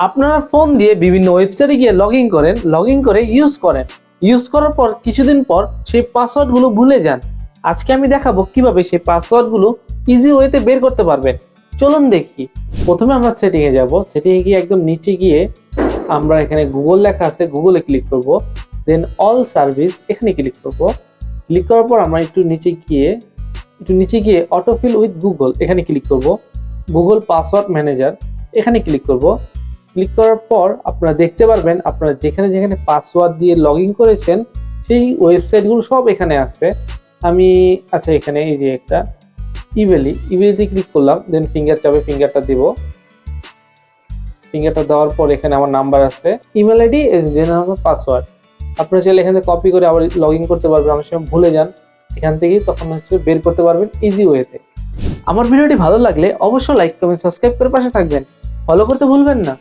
আপনারা ফোন দিয়ে বিভিন্ন ওয়েবসাইটে গিয়ে লগ ইন করে ইউজ করার পর কিছুদিন পর সেই পাসওয়ার্ডগুলো ভুলে যান। আজকে আমি দেখাবো কিভাবে সেই পাসওয়ার্ডগুলো ইজি ওয়েতে বের করতে পারবেন। চলুন দেখি। প্রথমে আমরা সেটিংয়ে যাব। সেটিংয়ে গিয়ে একদম নিচে গিয়ে আমরা এখানে গুগল লেখা আছে, গুগলে ক্লিক করব। দেন অল সার্ভিস এখানে ক্লিক করব। ক্লিক করার পর আমরা একটু নিচে গিয়ে অটোফিল উইথ গুগল এখানে ক্লিক করব। গুগল পাসওয়ার্ড ম্যানেজার এখানে ক্লিক করব। ক্লিক করার পর আপনারা দেখতে পারবেন আপনারা যেখানে যেখানে পাসওয়ার্ড দিয়ে লগ ইন করেছেন সেই ওয়েবসাইটগুলো সব এখানে আছে। আমি এখানে এই যে একটা ইমেইলে ক্লিক করলাম। দেন ফিঙ্গার চাপে ফিঙ্গারটা দিব। ফিঙ্গারটা দেওয়ার পর এখানে আমার নাম্বার আছে, ইমেল আইডি, আমার পাসওয়ার্ড। আপনারা চাইলে এখানে কপি করে আবার লগ ইন করতে পারবেন। অনেক সময় ভুলে যান, এখান থেকেই তখন বের করতে পারবেন ইজি ওয়েতে। আমার ভিডিওটি ভালো লাগলে অবশ্যই লাইক কমেন্ট সাবস্ক্রাইব করে পাশে থাকবেন। ফলো করতে ভুলবেন না।